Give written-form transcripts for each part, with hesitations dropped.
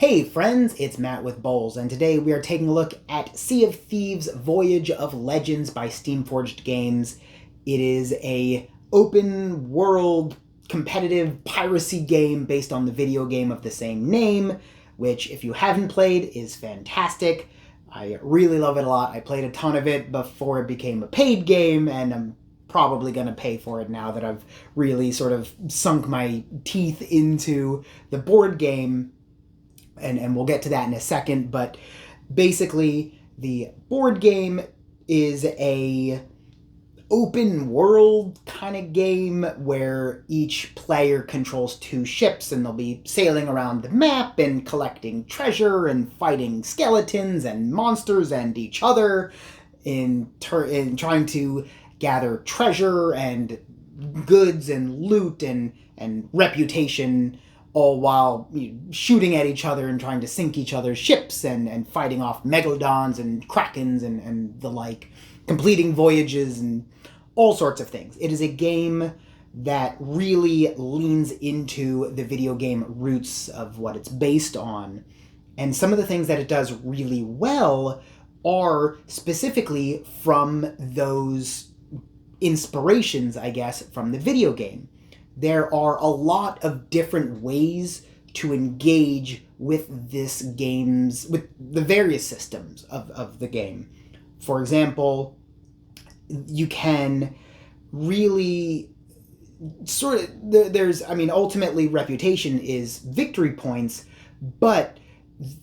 Hey friends, it's Matt with BoLS, and today we are taking a look at Sea of Thieves Voyage of Legends by Steamforged Games. It is a open world competitive piracy game based on the video game of the same name, which if you haven't played is fantastic. I really love it a lot. I played a ton of it before it became a paid game, and I'm probably going to pay for it now that I've really sort of sunk my teeth into the board game. And we'll get to that in a second, but basically the board game is a open world kind of game where each player controls two ships and they'll be sailing around the map and collecting treasure and fighting skeletons and monsters and each other in trying to gather treasure and goods and loot and reputation, all while shooting at each other and trying to sink each other's ships and fighting off megalodons and krakens and the like, completing voyages and all sorts of things. It is a game that really leans into the video game roots of what it's based on. And some of the things that it does really well are specifically from those inspirations, I guess, from the video game. There are a lot of different ways to engage with with the various systems of the game. For example, you can really ultimately reputation is victory points, but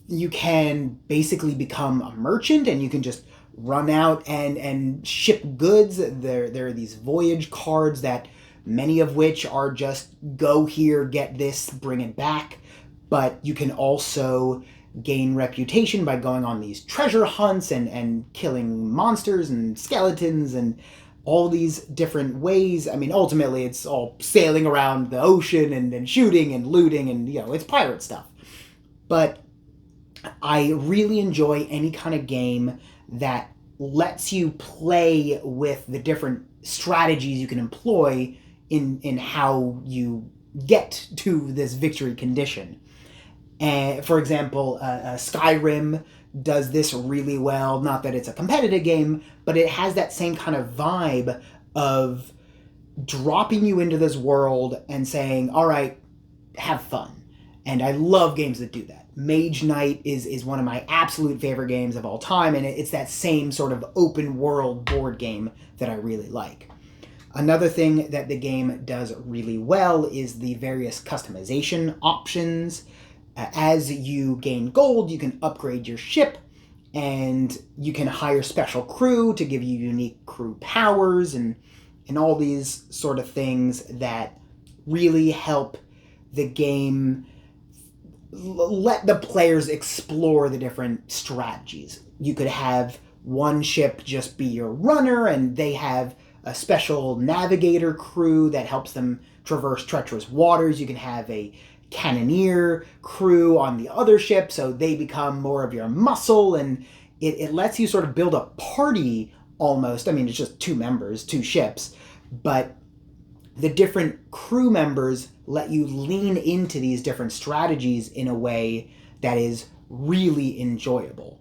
you can basically become a merchant and you can just run out and ship goods. There are these voyage cards that many of which are just go here, get this, bring it back. But you can also gain reputation by going on these treasure hunts and killing monsters and skeletons and all these different ways. I mean, ultimately, it's all sailing around the ocean and shooting and looting and, it's pirate stuff. But I really enjoy any kind of game that lets you play with the different strategies you can employ in how you get to this victory condition. And for example, Skyrim does this really well. Not that it's a competitive game, but it has that same kind of vibe of dropping you into this world and saying, all right, have fun. And I love games that do that. Mage Knight is one of my absolute favorite games of all time, and it's that same sort of open world board game that I really like. Another thing that the game does really well is the various customization options. As you gain gold, you can upgrade your ship, and you can hire special crew to give you unique crew powers and all these sort of things that really help the game let the players explore the different strategies. You could have one ship just be your runner, and they have a special navigator crew that helps them traverse treacherous waters. You can have a cannoneer crew on the other ship, so they become more of your muscle, and it lets you sort of build a party almost. I mean, it's just two members, two ships, but the different crew members let you lean into these different strategies in a way that is really enjoyable.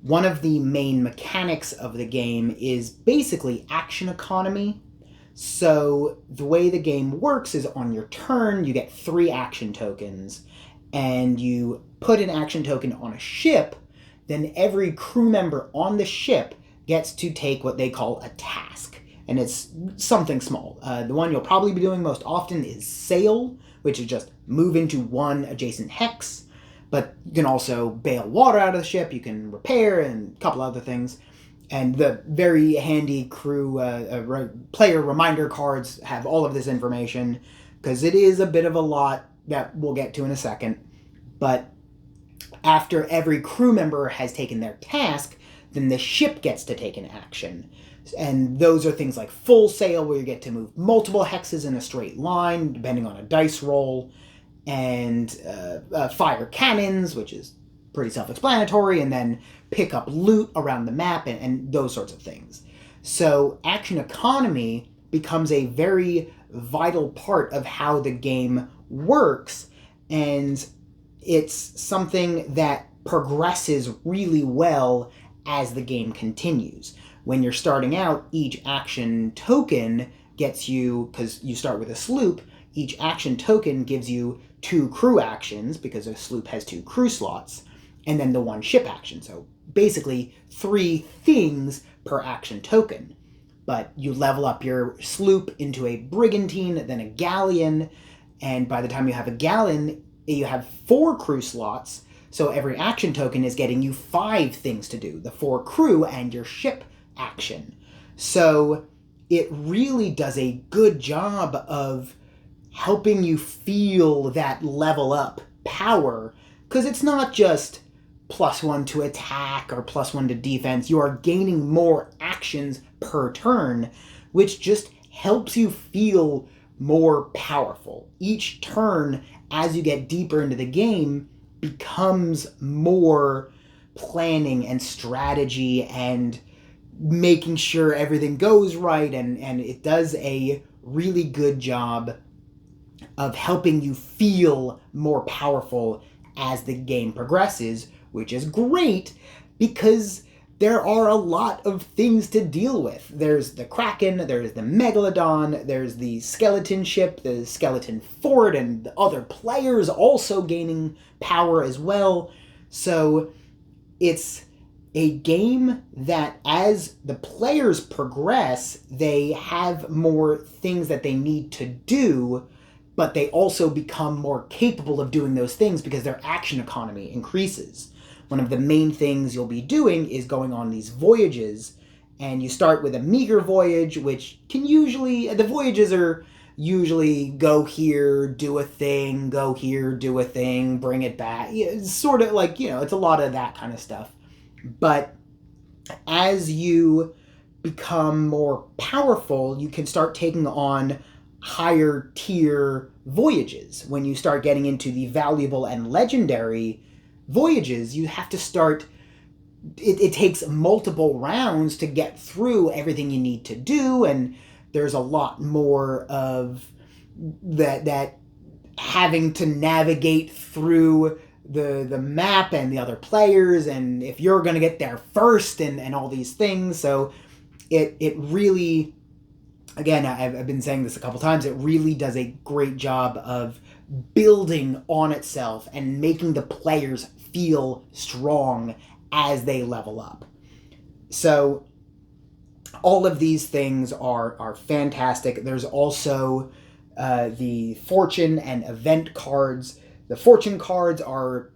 One of the main mechanics of the game is basically action economy. So the way the game works is on your turn, you get 3 action tokens, and you put an action token on a ship, then every crew member on the ship gets to take what they call a task. And it's something small. The one you'll probably be doing most often is sail, which is just move into one adjacent hex. But you can also bail water out of the ship, you can repair, and a couple other things. And the very handy crew player reminder cards have all of this information, because it is a bit of a lot that we'll get to in a second. But after every crew member has taken their task, then the ship gets to take an action. And those are things like full sail, where you get to move multiple hexes in a straight line, depending on a dice roll, and fire cannons, which is pretty self-explanatory, and then pick up loot around the map and those sorts of things. So action economy becomes a very vital part of how the game works, and it's something that progresses really well as the game continues. When you're starting out, each action token gets you, because you start with a sloop, each action token gives you 2 crew actions, because a sloop has 2 crew slots, and then the 1 ship action. So basically 3 things per action token. But you level up your sloop into a brigantine, then a galleon, and by the time you have a galleon, you have 4 crew slots, so every action token is getting you 5 things to do, the 4 crew and your ship action. So it really does a good job of helping you feel that level up power, because it's not just +1 to attack or +1 to defense. You are gaining more actions per turn, which just helps you feel more powerful. Each turn, as you get deeper into the game, becomes more planning and strategy and making sure everything goes right, and it does a really good job of helping you feel more powerful as the game progresses, which is great because there are a lot of things to deal with. There's the Kraken, there's the Megalodon, there's the skeleton ship, the skeleton fort, and the other players also gaining power as well. So it's a game that, as the players progress, they have more things that they need to do, but they also become more capable of doing those things because their action economy increases. One of the main things you'll be doing is going on these voyages, and you start with a meager voyage, which can usually, the voyages are usually go here, do a thing, go here, do a thing, bring it back. It's sort of like, it's a lot of that kind of stuff. But as you become more powerful, you can start taking on higher tier voyages. When you start getting into the valuable and legendary voyages, you have to start, it takes multiple rounds to get through everything you need to do, and there's a lot more of that having to navigate through the map and the other players, and if you're going to get there first, and all these things. So it really, again, I've been saying this a couple times, it really does a great job of building on itself and making the players feel strong as they level up. So all of these things are fantastic. There's also the fortune and event cards. The fortune cards are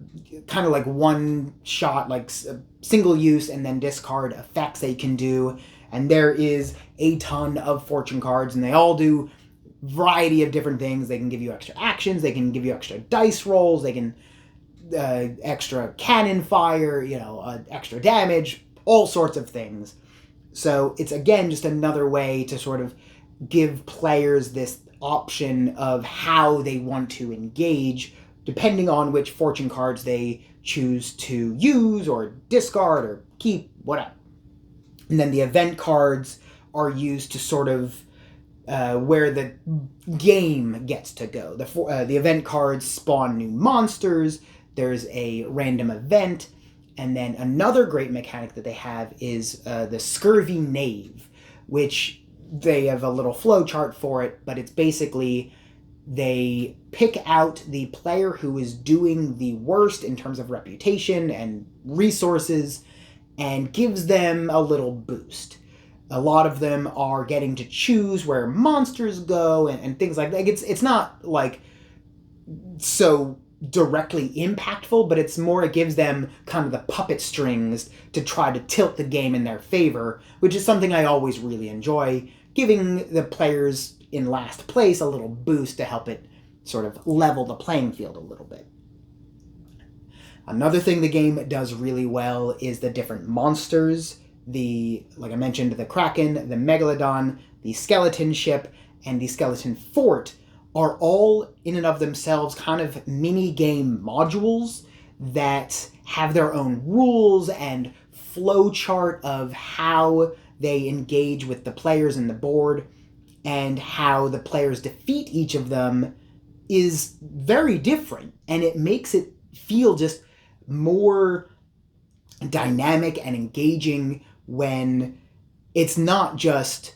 kind of like one shot, like single use and then discard effects they can do. And there is a ton of fortune cards, and they all do a variety of different things. They can give you extra actions, they can give you extra dice rolls, they can extra cannon fire, extra damage, all sorts of things. So it's, again, just another way to sort of give players this option of how they want to engage, depending on which fortune cards they choose to use or discard or keep, whatever. And then the event cards are used to sort of where the game gets to go. The event cards spawn new monsters, there's a random event, and then another great mechanic that they have is the Scurvy Knave, which they have a little flow chart for it, but it's basically they pick out the player who is doing the worst in terms of reputation and resources and gives them a little boost. A lot of them are getting to choose where monsters go and things like that. It's not like so directly impactful, but it's more, it gives them kind of the puppet strings to try to tilt the game in their favor, which is something I always really enjoy, giving the players in last place a little boost to help it sort of level the playing field a little bit. Another thing the game does really well is the different monsters. Like I mentioned, the Kraken, the Megalodon, the skeleton ship, and the skeleton fort are all in and of themselves kind of mini-game modules that have their own rules and flow chart of how they engage with the players in the board, and how the players defeat each of them is very different, and it makes it feel just more dynamic and engaging when it's not just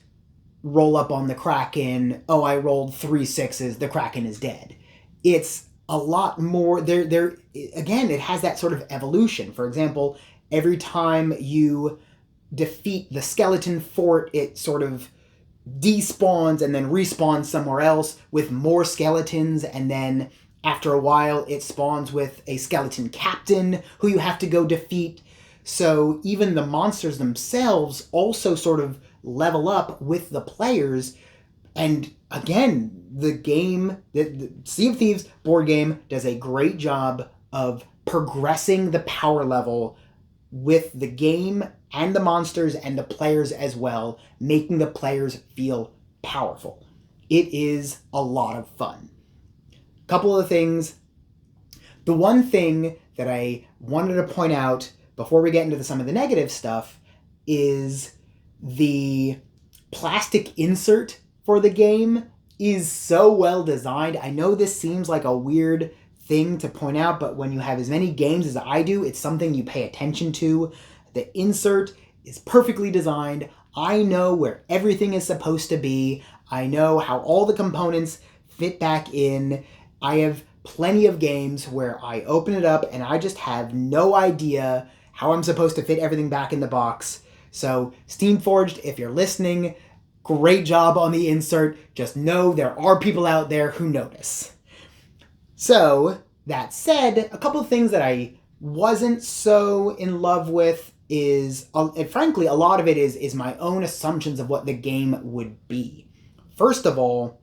roll up on the Kraken, oh, I rolled 3 6s, the Kraken is dead. It's a lot more, there again, it has that sort of evolution. For example, every time you defeat the skeleton fort, it sort of despawns and then respawns somewhere else with more skeletons, and then after a while it spawns with a skeleton captain who you have to go defeat. So even the monsters themselves also sort of level up with the players. And again, the Sea of Thieves board game does a great job of progressing the power level with the game and the monsters and the players as well, making the players feel powerful. It is a lot of fun. Couple of things. The one thing that I wanted to point out before we get into some of the negative stuff is the plastic insert for the game is so well designed. I know this seems like a weird thing to point out, but when you have as many games as I do, it's something you pay attention to. The insert is perfectly designed. I know where everything is supposed to be. I know how all the components fit back in. I have plenty of games where I open it up and I just have no idea how I'm supposed to fit everything back in the box. So Steamforged, if you're listening, great job on the insert. Just know there are people out there who notice. So, that said, a couple of things that I wasn't so in love with is, and frankly, a lot of it is my own assumptions of what the game would be. First of all,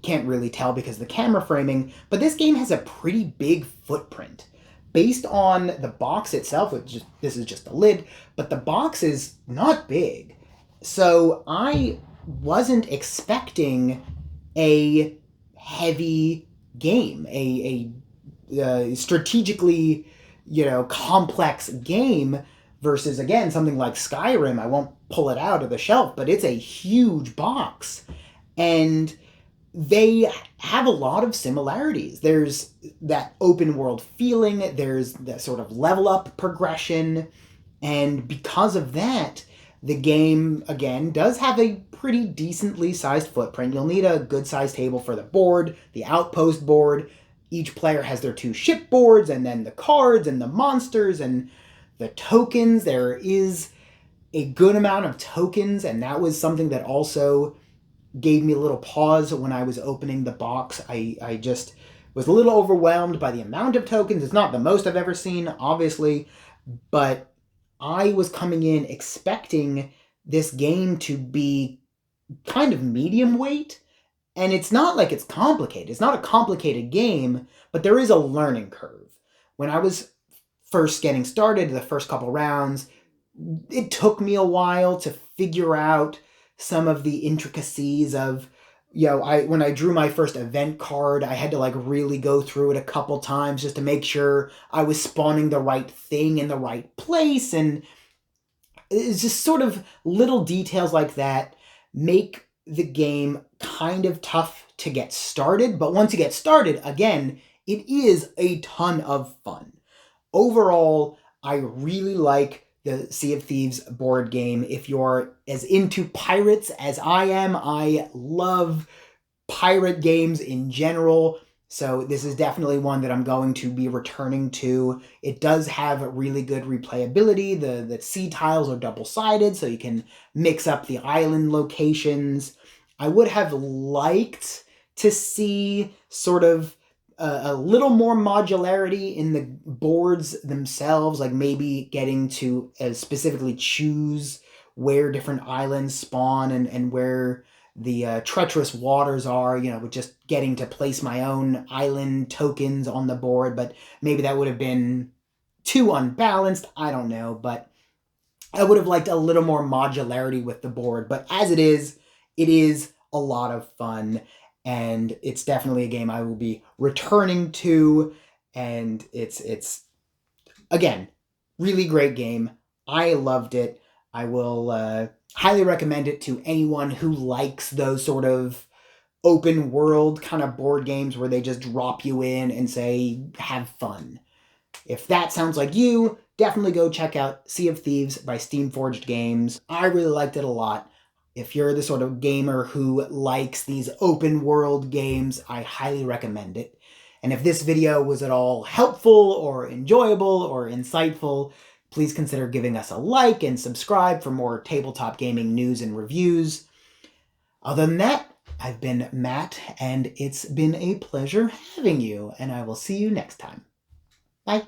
can't really tell because of the camera framing, but this game has a pretty big footprint. Based on the box itself, this is just the lid, but the box is not big. So I wasn't expecting a heavy game, a strategically, complex game versus, again, something like Skyrim. I won't pull it out of the shelf, but it's a huge box. And they have a lot of similarities. There's that open world feeling, there's that sort of level up progression, and because of that, the game, again, does have a pretty decently sized footprint. You'll need a good sized table for the board, the outpost board. Each player has their 2 ship boards, and then the cards and the monsters and the tokens. There is a good amount of tokens, and that was something that also gave me a little pause when I was opening the box. I just was a little overwhelmed by the amount of tokens. It's not the most I've ever seen, obviously, but I was coming in expecting this game to be kind of medium weight, and it's not like it's complicated. It's not a complicated game, but there is a learning curve. When I was first getting started, the first couple rounds, it took me a while to figure out some of the intricacies of, when I drew my first event card, I had to really go through it a couple times just to make sure I was spawning the right thing in the right place. And it's just sort of little details like that make the game kind of tough to get started. But once you get started, again, it is a ton of fun. Overall, I really like the Sea of Thieves board game. If you're as into pirates as I am, I love pirate games in general, so this is definitely one that I'm going to be returning to. It does have really good replayability. The sea tiles are double-sided, so you can mix up the island locations. I would have liked to see sort of a little more modularity in the boards themselves, like maybe getting to specifically choose where different islands spawn and where the treacherous waters are, with just getting to place my own island tokens on the board, but maybe that would have been too unbalanced, I don't know, but I would have liked a little more modularity with the board, but as it is a lot of fun. And it's definitely a game I will be returning to, and it's again, really great game. I loved it. I will highly recommend it to anyone who likes those sort of open world kind of board games where they just drop you in and say, have fun. If that sounds like you, definitely go check out Sea of Thieves by Steamforged Games. I really liked it a lot. If you're the sort of gamer who likes these open world games, I highly recommend it. And if this video was at all helpful or enjoyable or insightful, please consider giving us a like and subscribe for more tabletop gaming news and reviews. Other than that, I've been Matt, and it's been a pleasure having you, and I will see you next time. Bye.